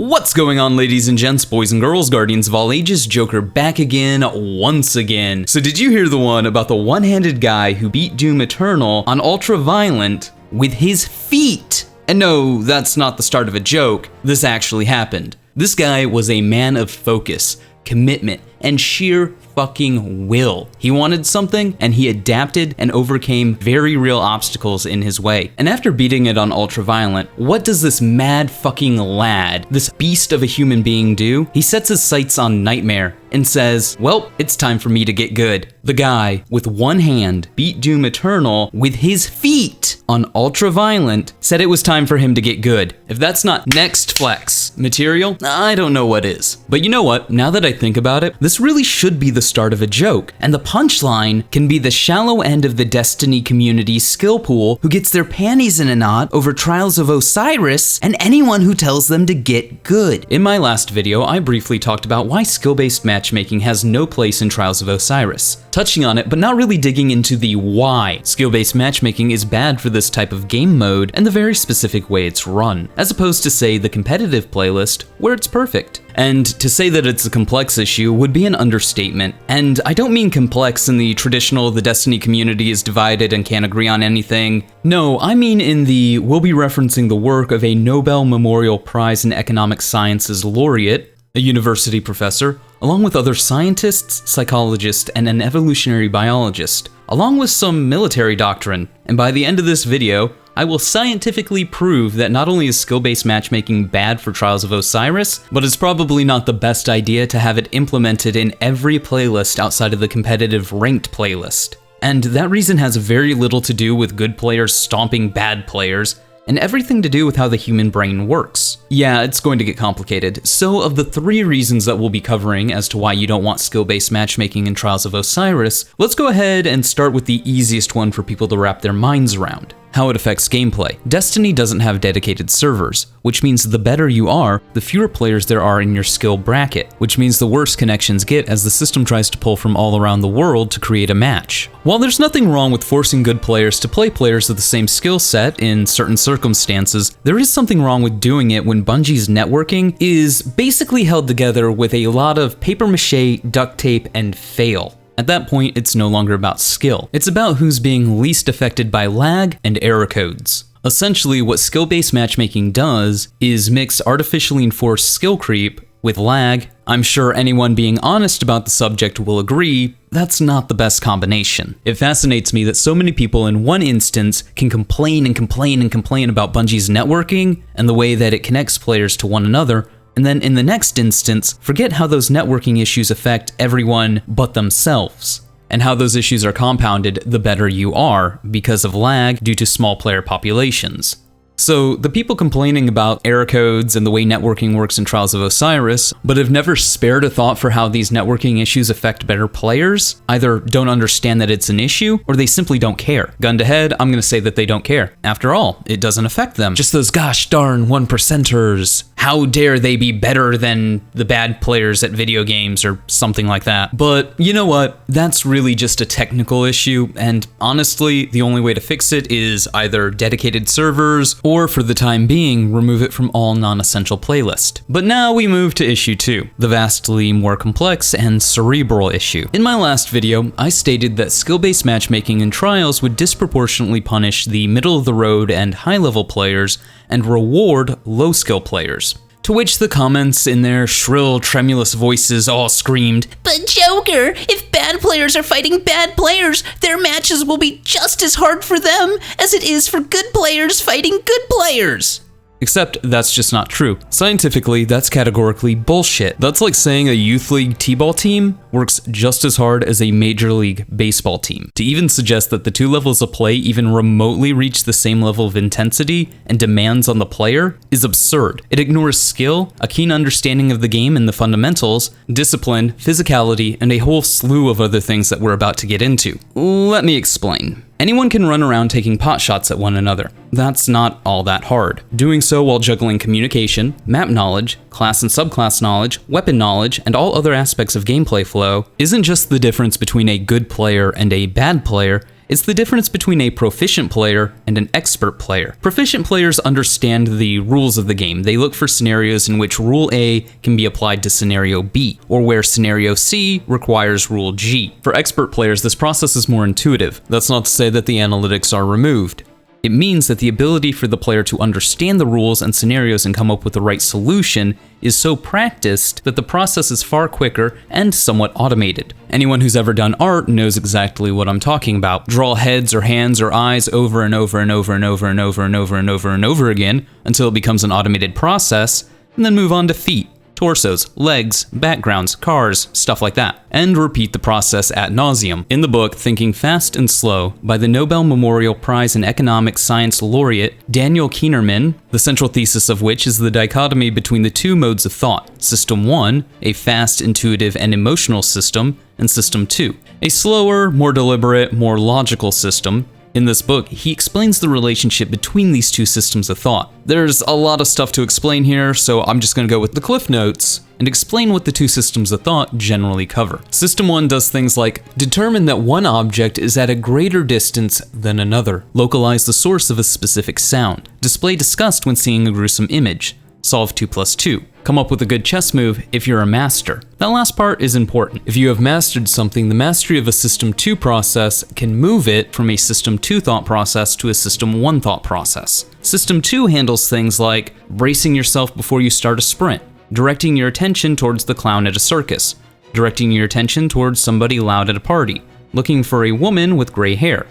What's going on, ladies and gents, boys and girls, guardians of all ages, Joker back again, once again. So did you hear the one about the one-handed guy who beat Doom Eternal on Ultraviolent with his feet? And no, that's not the start of a joke, this actually happened. This guy was a man of focus, commitment, and sheer fucking will. He wanted something, and he adapted and overcame very real obstacles in his way. And after beating it on Ultraviolent, what does this mad fucking lad, this beast of a human being do? He sets his sights on Nightmare and says, well, it's time for me to get good. The guy, with one hand, beat Doom Eternal with his feet on Ultraviolent, said it was time for him to get good. If that's not next flex material, I don't know what is. But you know what? Now that I think about it, this really should be the start of a joke, and the punchline can be the shallow end of the Destiny community's skill pool who gets their panties in a knot over Trials of Osiris and anyone who tells them to get good. In my last video, I briefly talked about why skill-based matchmaking has no place in Trials of Osiris, touching on it but not really digging into the why skill-based matchmaking is bad for this type of game mode and the very specific way it's run, as opposed to, say, the competitive playlist where it's perfect. And to say that it's a complex issue would be an understatement, and I don't mean complex in the traditional the Destiny community is divided and can't agree on anything. No, I mean in the we'll be referencing the work of a Nobel Memorial Prize in Economic Sciences laureate, a university professor, along with other scientists, psychologists, and an evolutionary biologist, along with some military doctrine. And by the end of this video, I will scientifically prove that not only is skill-based matchmaking bad for Trials of Osiris, but it's probably not the best idea to have it implemented in every playlist outside of the competitive ranked playlist. And that reason has very little to do with good players stomping bad players, and everything to do with how the human brain works. Yeah, it's going to get complicated. So of the 3 reasons that we'll be covering as to why you don't want skill-based matchmaking in Trials of Osiris, let's go ahead and start with the easiest one for people to wrap their minds around: how it affects gameplay. Destiny doesn't have dedicated servers, which means the better you are, the fewer players there are in your skill bracket, which means the worse connections get as the system tries to pull from all around the world to create a match. While there's nothing wrong with forcing good players to play players of the same skill set in certain circumstances, there is something wrong with doing it when Bungie's networking is basically held together with a lot of papier-mâché, duct tape, and fail. At that point, it's no longer about skill. It's about who's being least affected by lag and error codes. Essentially, what skill-based matchmaking does is mix artificially enforced skill creep with lag. I'm sure anyone being honest about the subject will agree, that's not the best combination. It fascinates me that so many people in one instance can complain and complain and complain about Bungie's networking and the way that it connects players to one another, and then in the next instance, forget how those networking issues affect everyone but themselves, and how those issues are compounded the better you are because of lag due to small player populations. So the people complaining about error codes and the way networking works in Trials of Osiris, but have never spared a thought for how these networking issues affect better players, either don't understand that it's an issue, or they simply don't care. Gun to head, I'm gonna say that they don't care. After all, it doesn't affect them. Just those gosh darn 1%ers. How dare they be better than the bad players at video games or something like that. But you know what? That's really just a technical issue, and honestly, the only way to fix it is either dedicated servers, or for the time being, remove it from all non-essential playlist. But now we move to issue 2, the vastly more complex and cerebral issue. In my last video, I stated that skill-based matchmaking in Trials would disproportionately punish the middle-of-the-road and high-level players and reward low-skill players. To which the comments in their shrill, tremulous voices all screamed, "But Joker, if bad players are fighting bad players, their matches will be just as hard for them as it is for good players fighting good players." Except that's just not true. Scientifically, that's categorically bullshit. That's like saying a youth league t-ball team works just as hard as a major league baseball team. To even suggest that the 2 levels of play even remotely reach the same level of intensity and demands on the player is absurd. It ignores skill, a keen understanding of the game and the fundamentals, discipline, physicality, and a whole slew of other things that we're about to get into. Let me explain. Anyone can run around taking pot shots at one another. That's not all that hard. Doing so while juggling communication, map knowledge, class and subclass knowledge, weapon knowledge, and all other aspects of gameplay flow isn't just the difference between a good player and a bad player, It's the difference between a proficient player and an expert player. Proficient players understand the rules of the game. They look for scenarios in which Rule A can be applied to Scenario B, or where Scenario C requires Rule G. For expert players, this process is more intuitive. That's not to say that the analytics are removed. It means that the ability for the player to understand the rules and scenarios and come up with the right solution is so practiced that the process is far quicker and somewhat automated. Anyone who's ever done art knows exactly what I'm talking about. Draw heads or hands or eyes over and over and over and over and over and over and over and over again until it becomes an automated process, and then move on to feet, torsos, legs, backgrounds, cars, stuff like that, and repeat the process ad nauseum. In the book, Thinking Fast and Slow, by the Nobel Memorial Prize in Economics Science laureate Daniel Kahneman, the central thesis of which is the dichotomy between the two modes of thought, System 1, a fast, intuitive, and emotional system, and System 2, a slower, more deliberate, more logical system. In this book, he explains the relationship between these two systems of thought. There's a lot of stuff to explain here, so I'm just going to go with the cliff notes and explain what the two systems of thought generally cover. System 1 does things like determine that one object is at a greater distance than another, localize the source of a specific sound, display disgust when seeing a gruesome image, solve 2 + 2, come up with a good chess move if you're a master. That last part is important. If you have mastered something, the mastery of a System 2 process can move it from a System 2 thought process to a System 1 thought process. System 2 handles things like bracing yourself before you start a sprint, directing your attention towards the clown at a circus, directing your attention towards somebody loud at a party, looking for a woman with gray hair,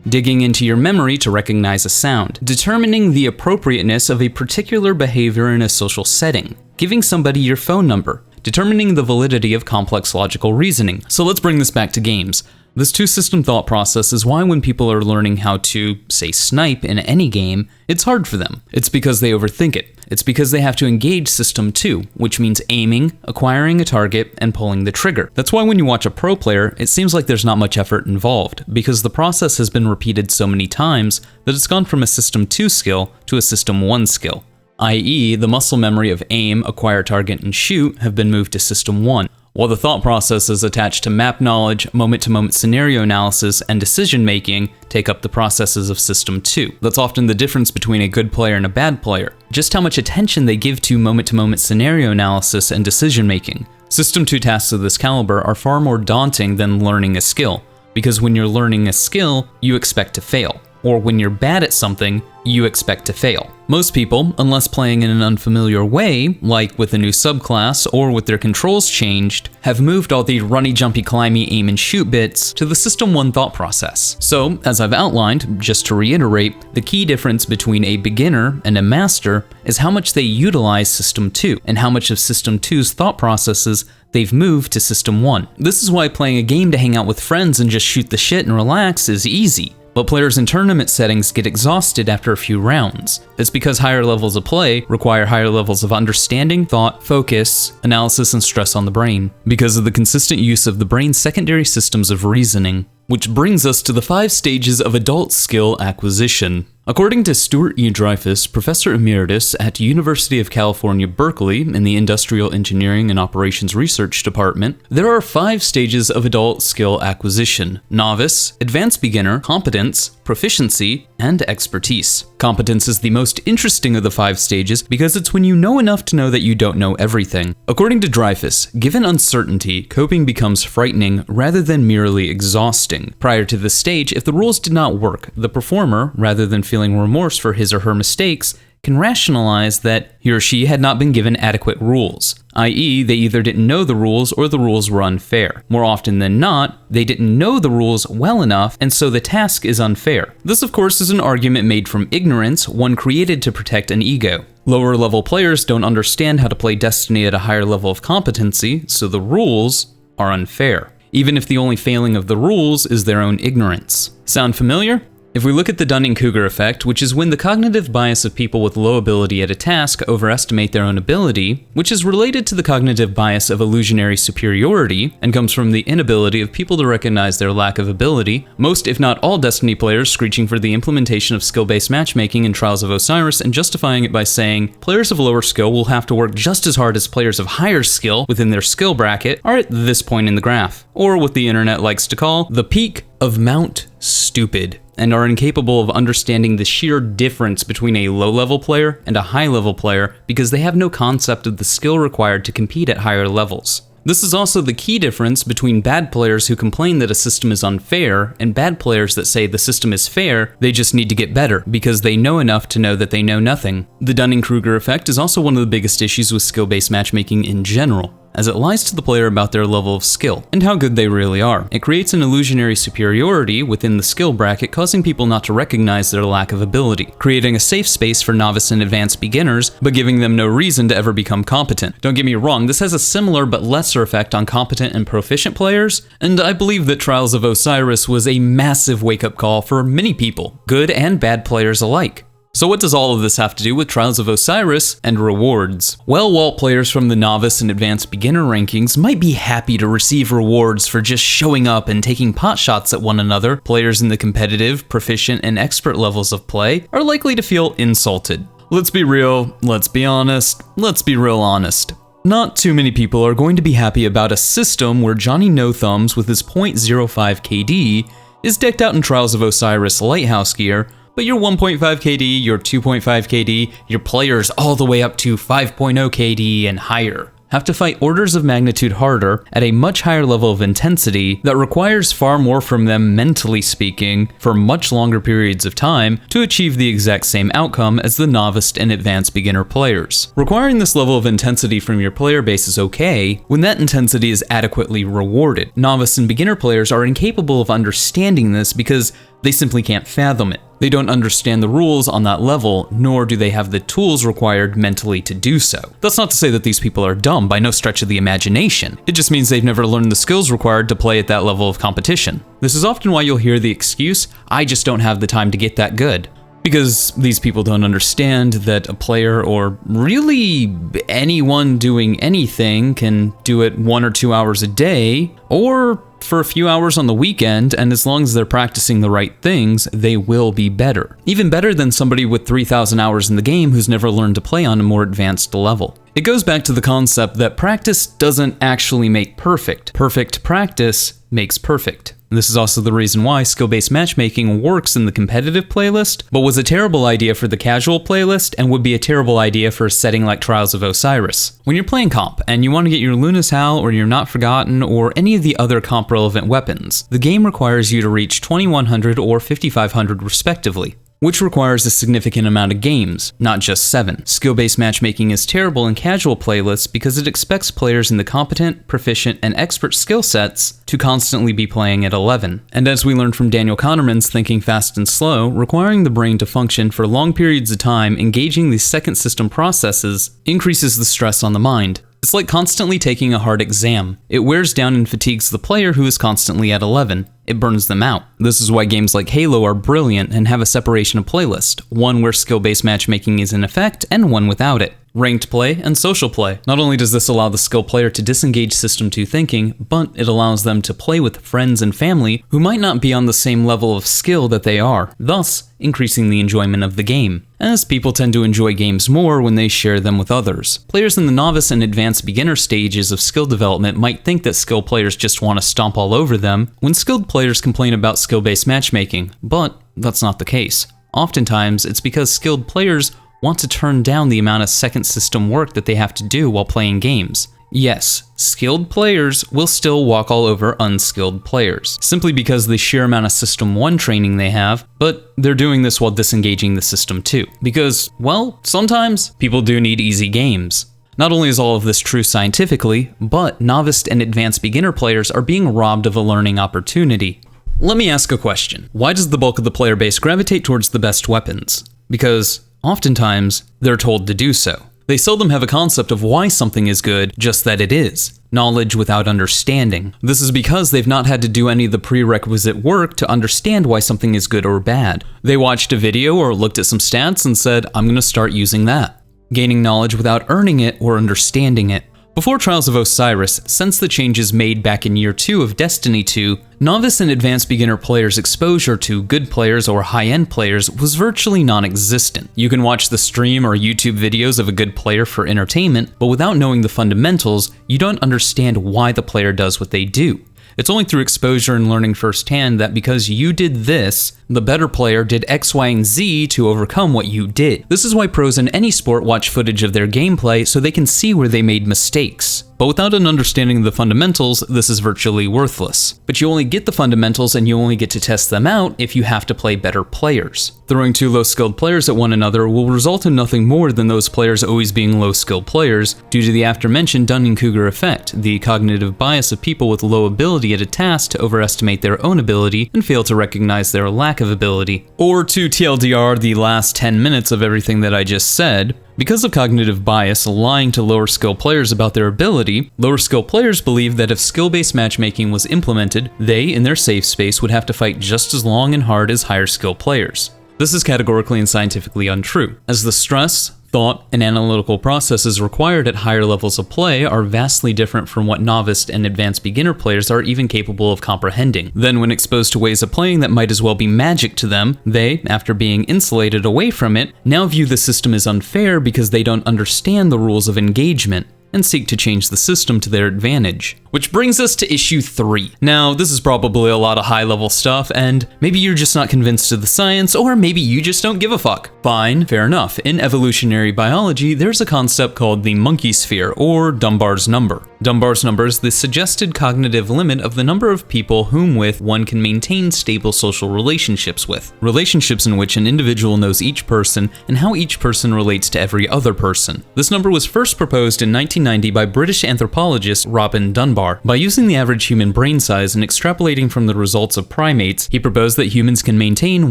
digging into your memory to recognize a sound, determining the appropriateness of a particular behavior in a social setting, giving somebody your phone number, determining the validity of complex logical reasoning. So let's bring this back to games. This two-system thought process is why when people are learning how to, say, snipe in any game, it's hard for them. It's because they overthink it. It's because they have to engage System 2, which means aiming, acquiring a target, and pulling the trigger. That's why when you watch a pro player, it seems like there's not much effort involved, because the process has been repeated so many times that it's gone from a System 2 skill to a System 1 skill. i.e., the muscle memory of aim, acquire target, and shoot have been moved to System 1, while the thought processes attached to map knowledge, moment-to-moment scenario analysis, and decision-making take up the processes of System 2. That's often the difference between a good player and a bad player, just how much attention they give to moment-to-moment scenario analysis and decision-making. System 2 tasks of this caliber are far more daunting than learning a skill, because when you're learning a skill, you expect to fail. Or when you're bad at something, you expect to fail. Most people, unless playing in an unfamiliar way, like with a new subclass or with their controls changed, have moved all the runny, jumpy, climby, aim and shoot bits to the System 1 thought process. So, as I've outlined, just to reiterate, the key difference between a beginner and a master is how much they utilize System 2, and how much of System 2's thought processes they've moved to System 1. This is why playing a game to hang out with friends and just shoot the shit and relax is easy. But players in tournament settings get exhausted after a few rounds. It's because higher levels of play require higher levels of understanding, thought, focus, analysis, and stress on the brain, because of the consistent use of the brain's secondary systems of reasoning. Which brings us to the 5 stages of adult skill acquisition. According to Stuart E. Dreyfus, Professor Emeritus at University of California, Berkeley, in the Industrial Engineering and Operations Research Department, there are 5 stages of adult skill acquisition: novice, advanced beginner, competence, proficiency, and expertise. Competence is the most interesting of the 5 stages because it's when you know enough to know that you don't know everything. According to Dreyfus, given uncertainty, coping becomes frightening rather than merely exhausting. Prior to this stage, if the rules did not work, the performer, rather than feeling remorse for his or her mistakes, can rationalize that he or she had not been given adequate rules, i.e., they either didn't know the rules or the rules were unfair. More often than not, they didn't know the rules well enough, and so the task is unfair. This, of course, is an argument made from ignorance, one created to protect an ego. Lower level players don't understand how to play Destiny at a higher level of competency, so the rules are unfair, even if the only failing of the rules is their own ignorance. Sound familiar? If we look at the Dunning-Kruger effect, which is when the cognitive bias of people with low ability at a task overestimate their own ability, which is related to the cognitive bias of illusionary superiority, and comes from the inability of people to recognize their lack of ability, most if not all Destiny players screeching for the implementation of skill-based matchmaking in Trials of Osiris and justifying it by saying, players of lower skill will have to work just as hard as players of higher skill within their skill bracket are at this point in the graph, or what the internet likes to call the peak of Mount Stupid, and are incapable of understanding the sheer difference between a low-level player and a high-level player because they have no concept of the skill required to compete at higher levels. This is also the key difference between bad players who complain that a system is unfair and bad players that say the system is fair, they just need to get better because they know enough to know that they know nothing. The Dunning-Kruger effect is also one of the biggest issues with skill-based matchmaking in general, as it lies to the player about their level of skill and how good they really are. It creates an illusionary superiority within the skill bracket, causing people not to recognize their lack of ability, creating a safe space for novice and advanced beginners, but giving them no reason to ever become competent. Don't get me wrong, this has a similar but lesser effect on competent and proficient players, and I believe that Trials of Osiris was a massive wake-up call for many people, good and bad players alike. So what does all of this have to do with Trials of Osiris and rewards? Well, while players from the novice and advanced beginner rankings might be happy to receive rewards for just showing up and taking pot shots at one another, players in the competitive, proficient, and expert levels of play are likely to feel insulted. Let's be real, let's be honest, let's be real honest. Not too many people are going to be happy about a system where Johnny No Thumbs with his .05 KD is decked out in Trials of Osiris Lighthouse gear, but your 1.5 KD, your 2.5 KD, your players all the way up to 5.0 KD and higher have to fight orders of magnitude harder at a much higher level of intensity that requires far more from them mentally speaking for much longer periods of time to achieve the exact same outcome as the novice and advanced beginner players. Requiring this level of intensity from your player base is okay when that intensity is adequately rewarded. Novice and beginner players are incapable of understanding this because they simply can't fathom it. They don't understand the rules on that level, nor do they have the tools required mentally to do so. That's not to say that these people are dumb by no stretch of the imagination. It just means they've never learned the skills required to play at that level of competition. This is often why you'll hear the excuse, "I just don't have the time to get that good." Because these people don't understand that a player, or really anyone doing anything, can do it 1 or 2 hours a day, or for a few hours on the weekend, and as long as they're practicing the right things, they will be better. Even better than somebody with 3,000 hours in the game who's never learned to play on a more advanced level. It goes back to the concept that practice doesn't actually make perfect. Perfect practice makes perfect. This is also the reason why skill-based matchmaking works in the competitive playlist, but was a terrible idea for the casual playlist and would be a terrible idea for a setting like Trials of Osiris. When you're playing comp and you want to get your Luna's Howl or your Not Forgotten or any of the other comp relevant weapons, the game requires you to reach 2100 or 5500 respectively, which requires a significant amount of games, not just 7. Skill-based matchmaking is terrible in casual playlists because it expects players in the competent, proficient, and expert skill sets to constantly be playing at 11. And as we learned from Daniel Kahneman's Thinking Fast and Slow, requiring the brain to function for long periods of time engaging these second system processes increases the stress on the mind. It's like constantly taking a hard exam. It wears down and fatigues the player who is constantly at 11. It burns them out. This is why games like Halo are brilliant and have a separation of playlist, one where skill-based matchmaking is in effect and one without it. Ranked play and social play. Not only does this allow the skilled player to disengage System 2 thinking, but it allows them to play with friends and family who might not be on the same level of skill that they are, thus increasing the enjoyment of the game, as people tend to enjoy games more when they share them with others. Players in the novice and advanced beginner stages of skill development might think that skilled players just want to stomp all over them when skilled players complain about skill-based matchmaking, but that's not the case. Oftentimes, it's because skilled players want to turn down the amount of second system work that they have to do while playing games. Yes, skilled players will still walk all over unskilled players, simply because of the sheer amount of System 1 training they have, but they're doing this while disengaging the System 2. Because, well, sometimes people do need easy games. Not only is all of this true scientifically, but novice and advanced beginner players are being robbed of a learning opportunity. Let me ask a question. Why does the bulk of the player base gravitate towards the best weapons? Because oftentimes, they're told to do so. They seldom have a concept of why something is good, just that it is. Knowledge without understanding. This is because they've not had to do any of the prerequisite work to understand why something is good or bad. They watched a video or looked at some stats and said, I'm going to start using that. Gaining knowledge without earning it or understanding it. Before Trials of Osiris, since the changes made back in Year 2 of Destiny 2, novice and advanced beginner players' exposure to good players or high-end players was virtually non-existent. You can watch the stream or YouTube videos of a good player for entertainment, but without knowing the fundamentals, you don't understand why the player does what they do. It's only through exposure and learning firsthand that because you did this, the better player did X, Y, and Z to overcome what you did. This is why pros in any sport watch footage of their gameplay so they can see where they made mistakes. But without an understanding of the fundamentals, this is virtually worthless. But you only get the fundamentals and you only get to test them out if you have to play better players. Throwing two low-skilled players at one another will result in nothing more than those players always being low-skilled players due to the aforementioned Dunning-Kruger effect, the cognitive bias of people with low ability at a task to overestimate their own ability and fail to recognize their lack of ability. Or to TLDR the last 10 minutes of everything that I just said, because of cognitive bias lying to lower skill players about their ability, lower skill players believe that if skill-based matchmaking was implemented, they, in their safe space, would have to fight just as long and hard as higher skill players. This is categorically and scientifically untrue, as the stress, thought, and analytical processes required at higher levels of play are vastly different from what novice and advanced beginner players are even capable of comprehending. Then when exposed to ways of playing that might as well be magic to them, they, after being insulated away from it, now view the system as unfair because they don't understand the rules of engagement, and seek to change the system to their advantage. Which brings us to issue 3. Now, this is probably a lot of high-level stuff, and maybe you're just not convinced of the science, or maybe you just don't give a fuck. Fine, fair enough. In evolutionary biology, there's a concept called the monkey sphere, or Dunbar's number. Dunbar's number is the suggested cognitive limit of the number of people whom with one can maintain stable social relationships with. Relationships in which an individual knows each person and how each person relates to every other person. This number was first proposed in 1990 by British anthropologist Robin Dunbar. By using the average human brain size and extrapolating from the results of primates, he proposed that humans can maintain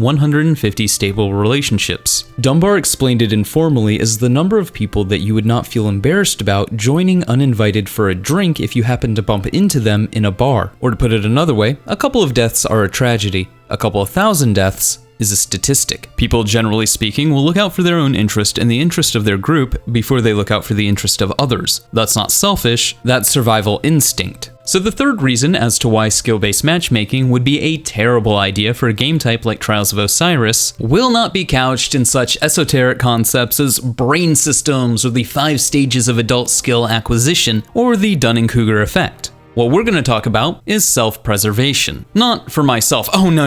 150 stable relationships. Dunbar explained it informally as the number of people that you would not feel embarrassed about joining uninvited for a drink if you happen to bump into them in a bar. Or to put it another way, a couple of deaths are a tragedy. A couple of thousand deaths is a statistic. People, generally speaking, will look out for their own interest and the interest of their group before they look out for the interest of others. That's not selfish, that's survival instinct. So the third reason as to why skill-based matchmaking would be a terrible idea for a game type like Trials of Osiris will not be couched in such esoteric concepts as brain systems or the 5 stages of adult skill acquisition or the Dunning-Kruger effect. What we're going to talk about is self-preservation. Not for myself. Oh, no.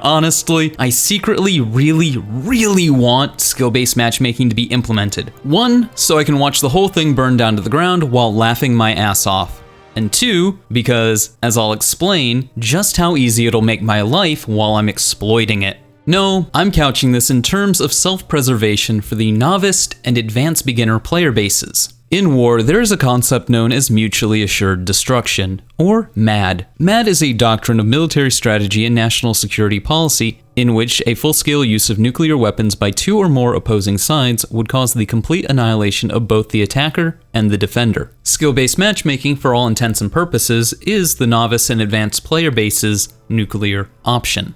Honestly, I secretly really want skill-based matchmaking to be implemented. 1, so I can watch the whole thing burn down to the ground while laughing my ass off. And 2, because, as I'll explain, just how easy it'll make my life while I'm exploiting it. No, I'm couching this in terms of self-preservation for the novice and advanced beginner player bases. In war, there is a concept known as mutually assured destruction, or MAD. MAD is a doctrine of military strategy and national security policy in which a full-scale use of nuclear weapons by 2 or more opposing sides would cause the complete annihilation of both the attacker and the defender. Skill-based matchmaking, for all intents and purposes, is the novice and advanced player base's nuclear option.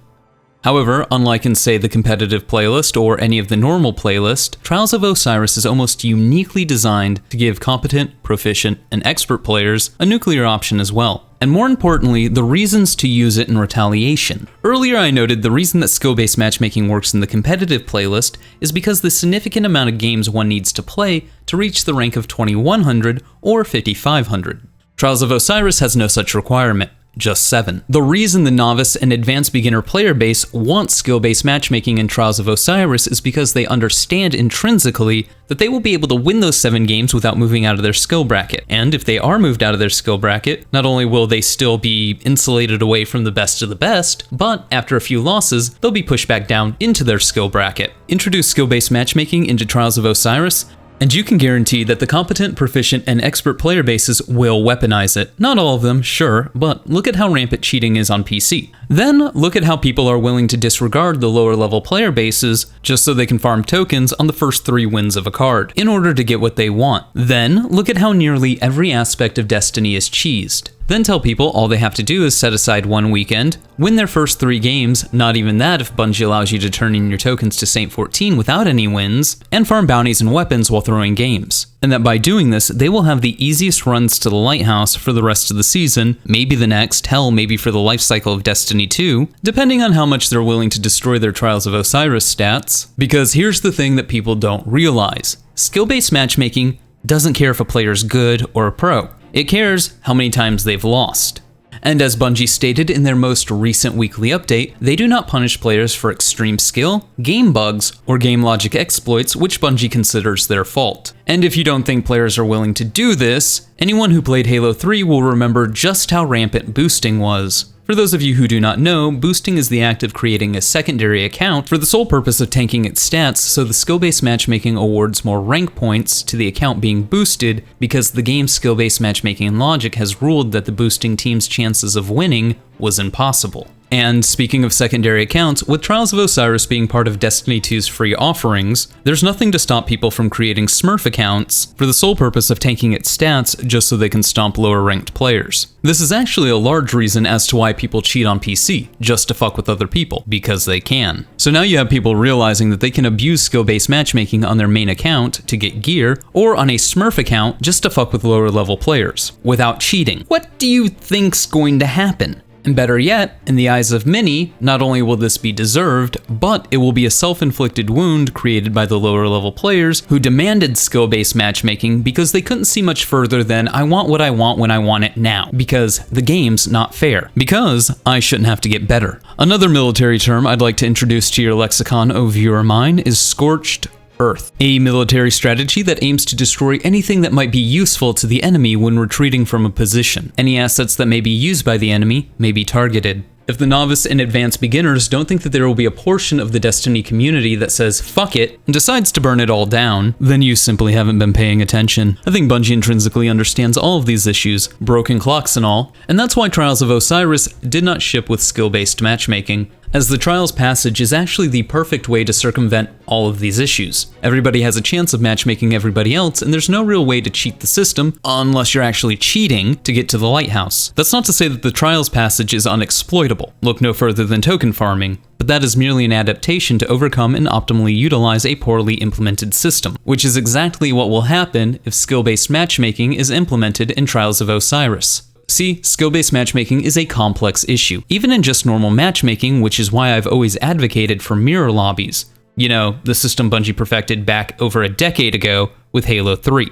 However, unlike in, say, the competitive playlist or any of the normal playlist, Trials of Osiris is almost uniquely designed to give competent, proficient, and expert players a nuclear option as well. And more importantly, the reasons to use it in retaliation. Earlier I noted the reason that skill-based matchmaking works in the competitive playlist is because the significant amount of games one needs to play to reach the rank of 2100 or 5500. Trials of Osiris has no such requirement. Just 7. The reason the novice and advanced beginner player base wants skill-based matchmaking in Trials of Osiris is because they understand intrinsically that they will be able to win those 7 games without moving out of their skill bracket. And if they are moved out of their skill bracket, not only will they still be insulated away from the best of the best, but after a few losses, they'll be pushed back down into their skill bracket. Introduce skill-based matchmaking into Trials of Osiris, And you can guarantee that the competent, proficient, and expert player bases will weaponize it. Not all of them, sure, but look at how rampant cheating is on PC. Then look at how people are willing to disregard the lower level player bases just so they can farm tokens on the first 3 wins of a card, in order to get what they want. Then look at how nearly every aspect of Destiny is cheesed. Then tell people all they have to do is set aside 1 weekend, win their first 3 games, not even that if Bungie allows you to turn in your tokens to Saint 14 without any wins, and farm bounties and weapons while throwing games. And that by doing this, they will have the easiest runs to the Lighthouse for the rest of the season, maybe the next, hell, maybe for the life cycle of Destiny 2, depending on how much they're willing to destroy their Trials of Osiris stats. Because here's the thing that people don't realize. Skill-based matchmaking doesn't care if a player's good or a pro. It cares how many times they've lost. And as Bungie stated in their most recent weekly update, they do not punish players for extreme skill, game bugs, or game logic exploits which Bungie considers their fault. And if you don't think players are willing to do this, anyone who played Halo 3 will remember just how rampant boosting was. For those of you who do not know, boosting is the act of creating a secondary account for the sole purpose of tanking its stats, so the skill-based matchmaking awards more rank points to the account being boosted because the game's skill-based matchmaking logic has ruled that the boosting team's chances of winning was impossible. And speaking of secondary accounts, with Trials of Osiris being part of Destiny 2's free offerings, there's nothing to stop people from creating Smurf accounts for the sole purpose of tanking its stats just so they can stomp lower ranked players. This is actually a large reason as to why people cheat on PC, just to fuck with other people, because they can. So now you have people realizing that they can abuse skill-based matchmaking on their main account to get gear, or on a Smurf account just to fuck with lower level players, without cheating. What do you think's going to happen? And better yet, in the eyes of many, not only will this be deserved, but it will be a self-inflicted wound created by the lower level players who demanded skill-based matchmaking because they couldn't see much further than I want what I want when I want it now, because the game's not fair, because I shouldn't have to get better. Another military term I'd like to introduce to your lexicon, oh viewer mine, is Scorched Earth, a military strategy that aims to destroy anything that might be useful to the enemy when retreating from a position. Any assets that may be used by the enemy may be targeted. If the novice and advanced beginners don't think that there will be a portion of the Destiny community that says fuck it and decides to burn it all down, then you simply haven't been paying attention. I think Bungie intrinsically understands all of these issues, broken clocks and all, and that's why Trials of Osiris did not ship with skill-based matchmaking, as the Trials passage is actually the perfect way to circumvent all of these issues. Everybody has a chance of matchmaking everybody else, and there's no real way to cheat the system, unless you're actually cheating to get to the Lighthouse. That's not to say that the Trials passage is unexploitable. Look no further than token farming. But that is merely an adaptation to overcome and optimally utilize a poorly implemented system, which is exactly what will happen if skill-based matchmaking is implemented in Trials of Osiris. See, skill-based matchmaking is a complex issue, even in just normal matchmaking, which is why I've always advocated for mirror lobbies. You know, the system Bungie perfected back over a decade ago with Halo 3.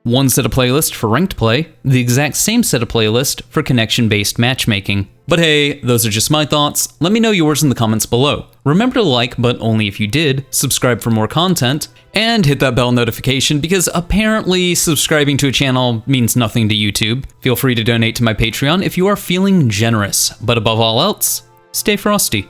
One set of playlist for ranked play, the exact same set of playlist for connection-based matchmaking. But hey, those are just my thoughts. Let me know yours in the comments below. Remember to like, but only if you did, subscribe for more content, and hit that bell notification because apparently subscribing to a channel means nothing to YouTube. Feel free to donate to my Patreon if you are feeling generous, but above all else, stay frosty.